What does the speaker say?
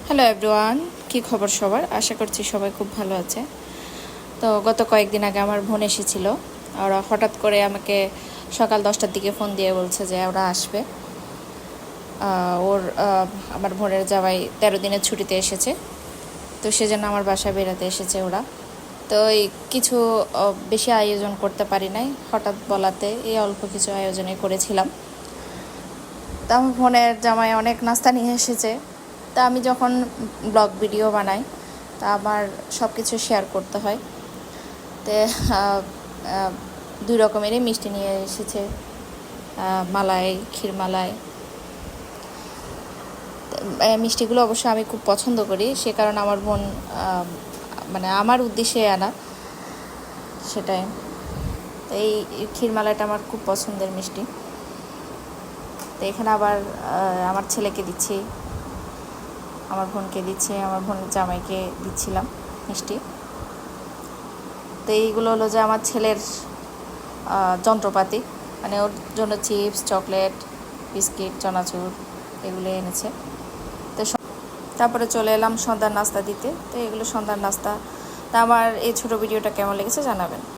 Hello everyone, কি খবর সবার? আশা করছি সবাই খুব ভালো আছে। তো গত কয়েকদিন আগে আমার বোন এসেছিল। ওরা হঠাৎ করে আমাকে সকাল 10টার দিকে ফোন দিয়ে বলছে যে ওরা আসবে। আমার বোনের জামাই 13 দিনের ছুটিতে এসেছে, তো সেজন্য আমার বাসায় বেড়াতে এসেছে ওরা। তো এই কিছু বেশি আয়োজন করতে পারি নাই, হঠাৎ বলাতে এই অল্প কিছু আয়োজনে করেছিলাম। তো আমার বোনের জামাই অনেক নাস্তা নিয়ে এসেছে। তা আমি যখন ব্লগ ভিডিও বানাই তা আমার সব কিছু শেয়ার করতে হয়। তো দুই রকমেরই মিষ্টি নিয়ে এসেছে, মালাই, ক্ষীরমালাই। মিষ্টিগুলো অবশ্য আমি খুব পছন্দ করি, সে কারণে আমার বোন মানে আমার উদ্দেশ্যে আনা সেটাই। তো এই ক্ষীরমালাইটা আমার খুব পছন্দের মিষ্টি। তো এখানে আবার আমার ছেলেকে দিচ্ছি, আমার বোনকে দিচ্ছি, আমার বোনের জামাইকে দিচ্ছিলাম মিষ্টি। তো এইগুলো হলো যে আমার ছেলের যন্ত্রপাতি, মানে ওর জন্য চিপস, চকলেট, বিস্কিট, চানাচুর এগুলো এনেছে। তো তারপরে চলে এলাম সন্ধ্যার নাস্তা দিতে। তো এগুলো সন্ধ্যার নাস্তা। তা আমার এই ছোটো ভিডিওটা কেমন লেগেছে জানাবেন।